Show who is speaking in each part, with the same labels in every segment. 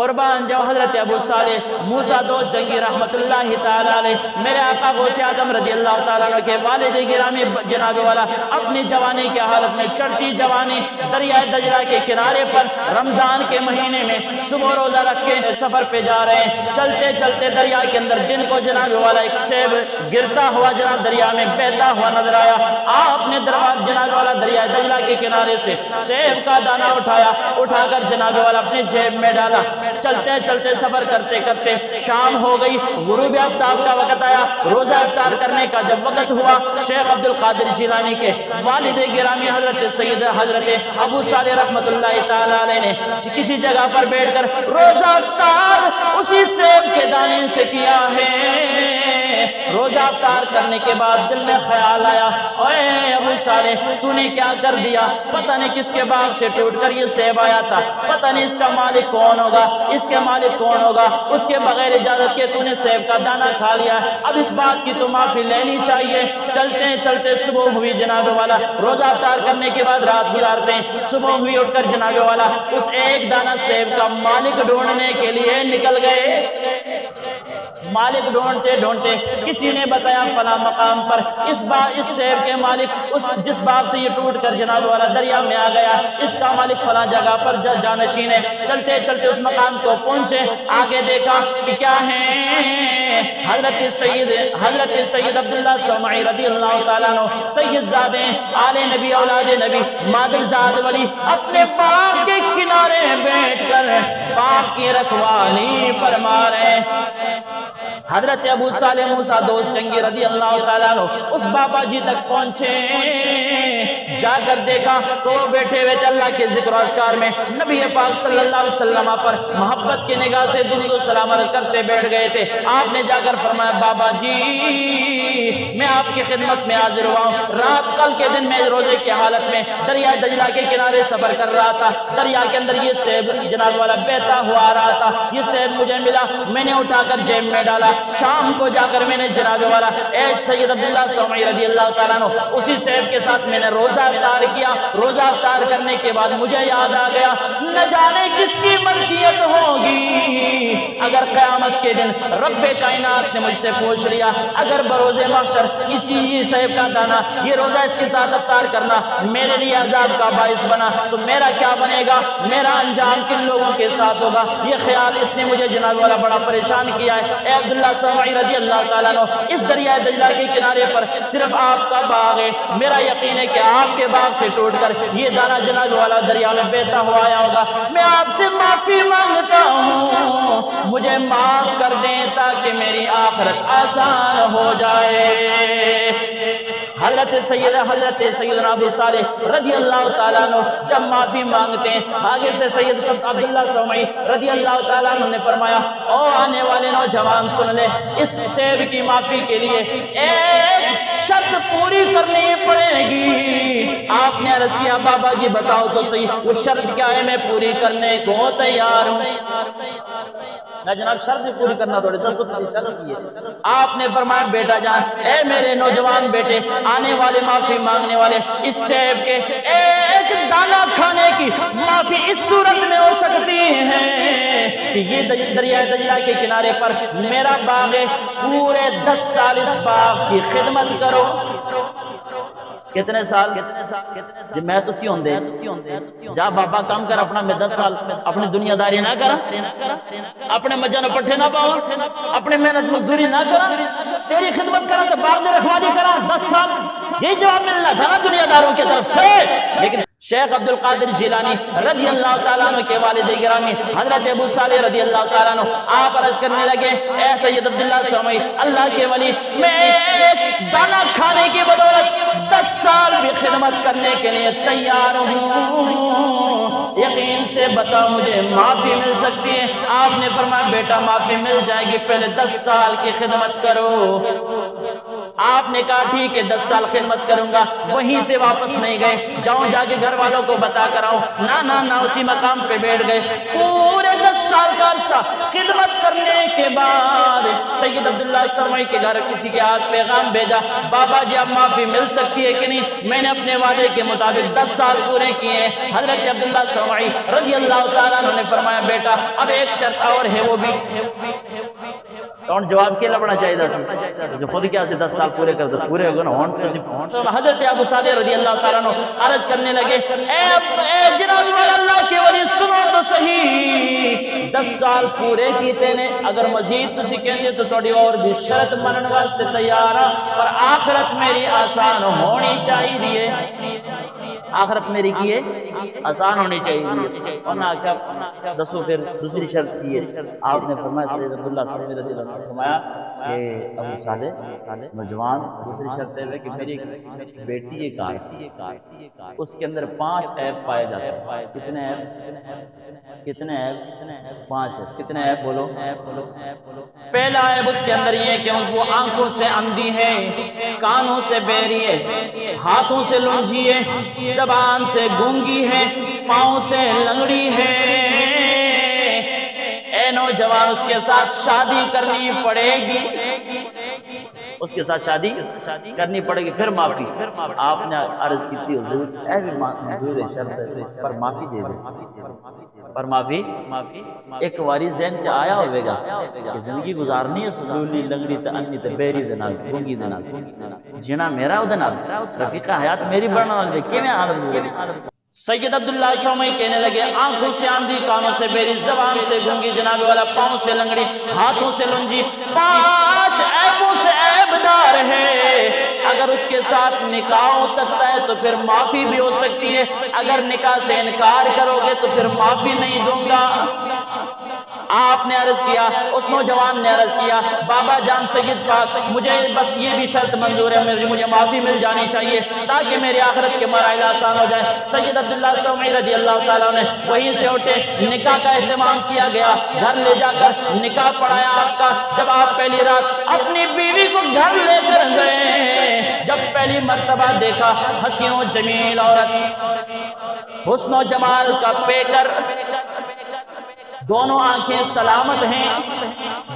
Speaker 1: قربان جو حضرت ابو صالح موسیٰ دوست جنگی رحمت اللہ تعالی علیہ میرے آقا غوث اعظم رضی اللہ تعالیٰ عنہ کے والد گرامی جناب والا اپنی جوانی کے حالت میں چڑھتی جوانی دریائے دجلہ کے کنارے پر رمضان کے مہینے میں صبح روزہ رکھ کے سفر پہ جا رہے ہیں. چلتے چلتے دریا کے اندر دن کو جناب والا ایک سیب گرتا ہوا جناب دریا میں بہتا ہوا نظر آیا. آپ نے جناب والا دریائے دجلہ کے کنارے سے سیب کا دانہ اٹھا کر جناب والا اپنے جیب میں ڈالا. چلتے چلتے سفر کرتے کرتے شام ہو گئی. غروب آفتاب کا وقت آیا. روزہ افطار کرنے کا جب وقت ہوا شیخ عبد القادر جیلانی کے والد گرامی حضرت ابو صالح رحمت اللہ تعالی علیہ نے کسی جگہ پر بیٹھ کر روزہ افطار اسی سیب کے دانے سے کیا ہے. روزہ افطار کرنے کے بعد دل میں خیال آیا اے ابو صالح تو نے کیا کر دیا؟ پتہ نہیں کس کے باغ سے ٹوٹ کر یہ سیب آیا تھا. پتہ نہیں اس کا مالک کون ہوگا, اس کے مالک کون ہوگا. اس کے بغیر اجازت کے تو نے سیب کا دانہ کھا لیا. اب اس بات کی تو معافی لینی چاہیے. چلتے چلتے صبح ہوئی جناب والا. روزہ افطار کرنے کے بعد رات گزارتے ہیں. صبح ہوئی اٹھ کر جناب والا اس ایک دانہ سیب کا مالک ڈھونڈنے کے لیے نکل گئے. مالک ڈھونڈتے ڈھونڈتے کسی نے بتایا فلاں مقام پر اس سیب کے مالک جس باغ سے یہ ٹوٹ کر جناب والا دریا میں آ گیا, اس کا مالک فلاں جگہ پر جانشین ہے. چلتے چلتے اس مقام کو پہنچے. آگے دیکھا کہ کیا ہے حضرت سید عبداللہ سمعی رضی اللہ تعالیٰ عنہ سید زادے آل نبی اولاد نبی مادر زاد ولی اپنے باغ کے کنارے بیٹھ کر باغ کی رکھوالی فرما رہے ہیں. حضرت ابو صالح موسیٰ دوست جنگی رضی اللہ تعالیٰ عنہ اس بابا جی تک پہنچے. جا کر دیکھا تو وہ بیٹھے ہوئے تھے اللہ کے ذکر و اذکار میں. نبی پاک صلی اللہ علیہ وسلم پر محبت کی نگاہ سے درود و سلام کرتے بیٹھ گئے تھے. آپ نے جا کر فرمایا بابا جی میں آپ کی خدمت میں حاضر ہوا ہوں. رات کل کے دن میں روزے کی حالت میں دریا دجلہ کے کنارے سفر کر رہا تھا. دریا کے اندر یہ سیب جناب والا بہتا ہوا آ رہا تھا. یہ سیب مجھے ملا, میں نے اٹھا کر جیب میں ڈالا. شام کو جا کر میں نے جناب والا اے سید عبداللہ سمعی رضی اللہ تعالیٰ عنہ اسی سیب کے ساتھ میں نے روزہ افطار کیا. روزہ افطار کرنے کے بعد مجھے یاد آ گیا نہ جانے کس کی ملکیت ہوگی اگر قیامت کے دن رب کائنات نے مجھ سے پوچھ لیا اگر بروز محشر اسی سیب کا دانہ یہ روزہ اس کے ساتھ افطار کرنا میرے لیے عذاب کا باعث بنا تو میرا کیا بنے گا, میرا انجام کن لوگوں کے ساتھ ہوگا. یہ خیال اس نے مجھے جناب والا بڑا پریشان کیا ہے. اے عبداللہ سمعی رضی اللہ تعالیٰ عنہ اس دریائے دجلہ کے کنارے پر صرف آپ کا باغ ہے. میرا یقین ہے کہ آپ کے باغ سے ٹوٹ کر یہ دانہ جناب والا دریا میں بہتا ہوا آیا ہوگا. میں آپ سے معافی مانگتا ہوں, مجھے معاف کر دیں تاکہ میری آخرت آسان ہو جائے. حضرت سیدنا ابو صالح رضی اللہ تعالیٰ عنہ جب معافی مانگتے ہیں آگے سے سید عبداللہ سمعی رضی اللہ تعالیٰ عنہ نے فرمایا او آنے والے نوجوان سن لے, اس سیب کی معافی کے لیے ایک شرط پوری کرنی پڑے گی. آپ نے عرض کیا بابا جی بتاؤ تو صحیح وہ شرط کیا ہے, میں پوری کرنے کو تیار ہوں. میں جناب شرط بھی پوری کرنا تھوڑے 10 شرط کی ہے. آپ نے فرمایا بیٹا جان اے میرے نوجوان بیٹے آنے والے معافی مانگنے والے اس سیب کے ایک دانہ کھانے کی معافی اس صورت میں ہو سکتی ہے کہ یہ دریائے دجلہ کے کنارے پر میرا باغ ہے, پورے 10 سال اس باغ کی خدمت کرو. کتنے سال جی میں تو سی ہوندے جا بابا کام کر اپنا میں 10 سال اپنی دنیا داری نہ کرا, اپنے مجھے نہ پٹھے نہ پاؤں, اپنے محنت مزدوری نہ کرا, تیری خدمت کرا تو باغ میں رکھوالی کرا 10 سال. یہی جواب ملنا تھا نا دنیا داروں کی طرف سے. لیکن شیخ عبد القادر جیلانی رضی اللہ تعالیٰ عنہ کے والد گرامی حضرت ابو صالح رضی اللہ تعالیٰ عنہ آپ عرض کرنے لگے اے سید عبداللہ سمعی اللہ کے ولی میں ایک دانہ کھانے کی بدولت 10 سال بھی خدمت کرنے کے لیے تیار ہوں, یقین سے بتا مجھے معافی مل سکتی ہے. آپ نے فرمایا بیٹا معافی مل جائے گی, پہلے 10 سال کی خدمت کرو. آپ نے کہا ٹھیک ہے 10 سال خدمت کروں گا. وہیں سے واپس نہیں گئے, جاؤں جا کے گھر والوں کو بتا کر آؤں. نہ اسی مقام پہ بیٹھ گئے. پورے 10 سال کا عرصہ خدمت کرنے کے بعد سید عبداللہ سرمئی کے گھر کسی کے ہاتھ پیغام بھیجا، بابا جی اب معافی مل سکتی ہے کہ نہیں؟ میں نے اپنے وعدے کے مطابق 10 سال پورے کیے ہیں۔ حضرت عبداللہ سرمئی رضی اللہ تعالیٰ عنہ نے فرمایا بیٹا اب ایک شرط اور ہے، وہ بھی کون جواب کے لبنا چاہیے تھا خود کیا سے 10 سال پورے کر دو پورے ہو گئے نا۔ حضرت ابو صالح رضی اللہ تعالیٰ عنہ عرض کرنے لگے اے جناب والا اللہ کے ولی سنو تو صحیح، 10 سال پورے کیتے نے، اگر مزید تسی کہندے تو سوڑی اور بھی شرط منن واسطے تیار ہاں، پر آخرت میری آسان ہونی چاہیے، آخرت میری کی ہے آسان ہونی چاہیے۔ انہوں نے کہا دسو پھر دوسری شرط کی ہے؟ آپ نے فرمایا سید عبداللہ سرمئی رضی اللہ عنہ فرمایا کہ ابو صالح نوجوان دوسری شرط ہے کہ میری بیٹی ایک آئی، اس کے اندر 5 عیب پائے جاتے ہیں۔ کتنے عیب؟ کتنے عیب؟ 5 عیب۔ کتنے عیب بولو؟ پہلا عیب اس کے اندر یہ کہ وہ آنکھوں سے اندھی ہے، کانوں سے بہری ہے، ہاتھوں سے لنجھی ہے، زبان سے گونگی ہے، پاؤں سے لنگڑی ہے۔ اے نوجوان اس کے ساتھ شادی کرنی پڑے گی، اس کے ساتھ شادی کرنی پڑے گی، پھر معافی۔ آپ نے عرض کی تھی حضور اے بھی منظور شرط ہے پر معافی دے دے، پر معافی ایک واری ذہن چ آیا ہوئے گا کہ زندگی گزارنی ہے سلولی لنگڑی تے انی تے بیری دے نال گونگی دے نال، جینا میرا او دے نال، رفیقہ حیات میری بڑھنا نال دے کیویں حالت گزری۔ سید عبداللہ سرمئی کہنے لگے آنکھوں سے اندھی، کانوں سے بہری، زبان سے گونگی، جناب والا پاؤں سے لنگڑی، ہاتھوں سے لنجی، 5 عیبوں سے عیبدار ہے۔ اگر اس کے ساتھ نکاح ہو سکتا ہے تو پھر معافی بھی ہو سکتی ہے، اگر نکاح سے انکار کرو گے تو پھر معافی نہیں دوں گا۔ آپ نے عرض کیا، اس نوجوان نے عرض کیا بابا جان سید پاک مجھے بس یہ بھی شرط منظور ہے، مجھے معافی مل جانی چاہیے تاکہ میری آخرت کے مراحل آسان ہو جائیں۔ سید عبداللہ سرمئی رضی اللہ تعالیٰ نے وہیں سے اٹھے، نکاح کا اہتمام کیا گیا، گھر لے جا کر نکاح پڑھایا آپ کا۔ جب آپ پہلی رات اپنی بیوی کو گھر لے کر گئے، جب پہلی مرتبہ دیکھا حسین و جمیل عورت، حسن و جمال کا پیکر، دونوں آنکھیں سلامت ہیں،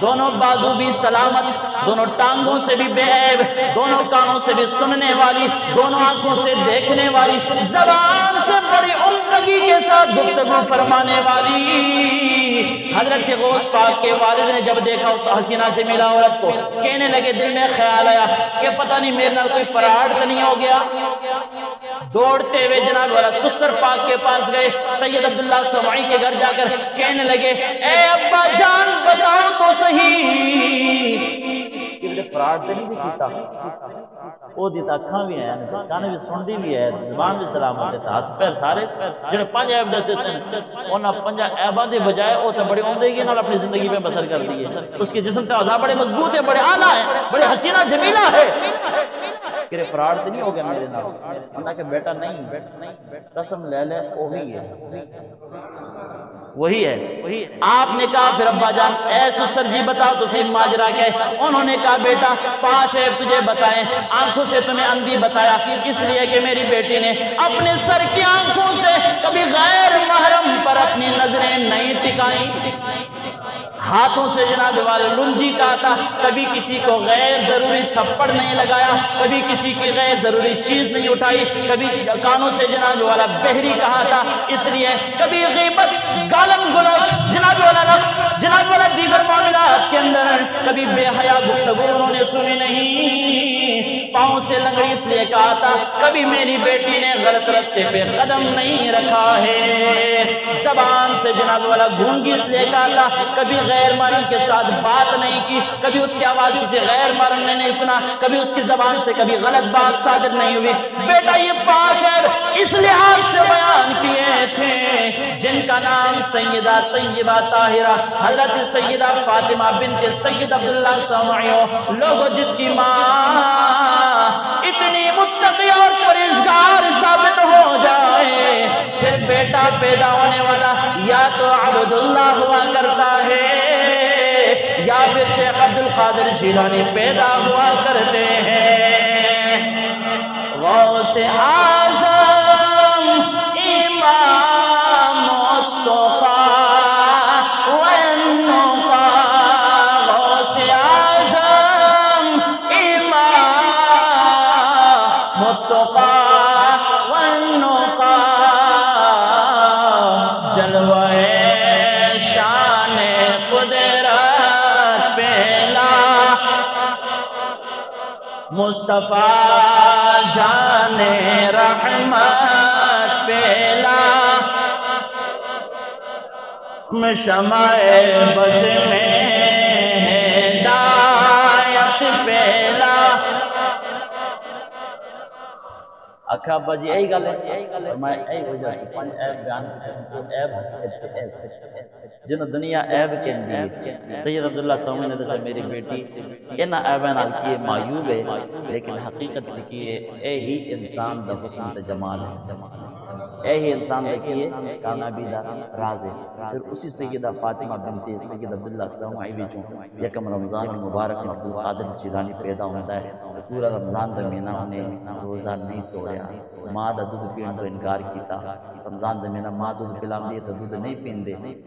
Speaker 1: دونوں بازو بھی سلامت، دونوں ٹانگوں سے بھی بے عیب، دونوں کانوں سے بھی سننے والی، دونوں آنکھوں سے دیکھنے والی، زبان سے بڑی عمدگی کے ساتھ گفتگو فرمانے والی۔ حضرت غوث پاک کے والد نے جب دیکھا اس حسینہ جمیلہ عورت کو، کہنے لگے دل میں خیال آیا کہ پتہ نہیں میرے نال کوئی فراڈ تو نہیں ہو گیا۔ دوڑتے ہوئے جناب والا سسر پاک کے پاس گئے، سید عبداللہ سرمئی کے گھر جا کر کہنے لگے اے ابا جان بتاؤ تو صحیح کہ فراڈ تو نہیں کیتا؟ وہ دیتا اکھاں بھی ہیں، کانے بھی سندی بھی ہے، زبان بھی سلامت ہے، ہاتھ پیر سارے جنہیں 5 عیب دسے سن، انہاں 5 عیباں دے بجائے وہ تو بڑی عمدگی نال اپنی زندگی میں بسر کر دی ہے۔ اس کے جسم تے اعضاء بڑے مضبوط ہے، بڑے اعلیٰ ہیں، بڑے حسینہ جمیلہ ہے، کہ فراڈ تو نہیں ہو گیا میرے نال؟ اللہ کہ بیٹا نہیں، قسم لے لے وہی ہے، وہی ہے۔ آپ نے کہا پھر ابا جان اے سسر جی بتاؤ تو صحیح ماجرا کیا ہے؟ انہوں نے کہا بیٹا 5 عیب تجھے بتائیں، آنکھوں سے تمہیں اندھی بتایا اس لیے کہ میری بیٹی نے اپنے سر کی آنکھوں سے کبھی غیر محرم پر اپنی نظریں نہیں ٹکائیں، ہاتھوں سے جناب والا لنجی کہا تھا، کبھی کسی کو غیر ضروری تھپڑ نہیں لگایا، کبھی کسی کی غیر ضروری چیز نہیں اٹھائی، کبھی کانوں سے جناب والا بہری کہا تھا، اس لیے کبھی غیبت، گالم گلوچ، جناب والا رقص، جناب والا دیگر معاملات کے اندر کبھی بے حیا گفتگو انہوں نے سنی نہیں۔ پاؤں سے لنگڑی اس لیے کہا تھا، کبھی میری بیٹی نے غلط رستے پہ قدم نہیں رکھا ہے۔ زبان سے جناب والا گونگی اس لیے کہا تھا، کبھی غیر محرم کے ساتھ بات نہیں کی، کبھی اس کی آواز کسی غیر محرم نے نہیں سنا، کبھی اس کی زبان سے کبھی غلط بات صادر نہیں ہوئی۔ بیٹا یہ 5 عیب اس لحاظ سے بیان کیے تھے جن کا نام سیدہ طیبہ طاہرہ حضرت سیدہ فاطمہ بنت سید عبداللہ سرمئی ہو، لوگوں جس کی ماں اتنی متقی اور پرہیزگار ثابت ہو جائے، پھر بیٹا پیدا ہونے والا یا تو عبداللہ ہوا کرتا ہے یا پھر شیخ عبد القادر جیلانی پیدا ہوا کرتے ہیں۔ غوث اعظم امام التقا والنقا، قدرت پہلا مصطفیٰ جان رحمت پہلا شمع بس میں ہدایت پہلا آکھا ابا جی یہی گل ہے فرمایا یہی وجہ سے پانچ عیب بیان کو عیب حقیقت سے ایسے جنہوں دنیا عیب کہندی ہے سید عبداللہ سومی نے دسا میری بیٹی انہاں عیباں نال کیے معیوب ہے لیکن حقیقت سے کیے اے ہی انسان دا حسن تے جمال ہے اے ہی انسان دا کیے کامیابی دا راز ہے پھر اسی سیدہ فاطمہ بنت سید عبداللہ سومی وچوں یکم رمضان مبارک میں عبدالقادر جیلانی پیدا ہوتا ہے پورا رمضان دا مہینہ انہیں روزہ نہیں توڑیا ماں دا دودھ پین تو انکار کیتا رمضان دا مہینہ ماں دودھ پلان دی تو دودھ نہیں پین دے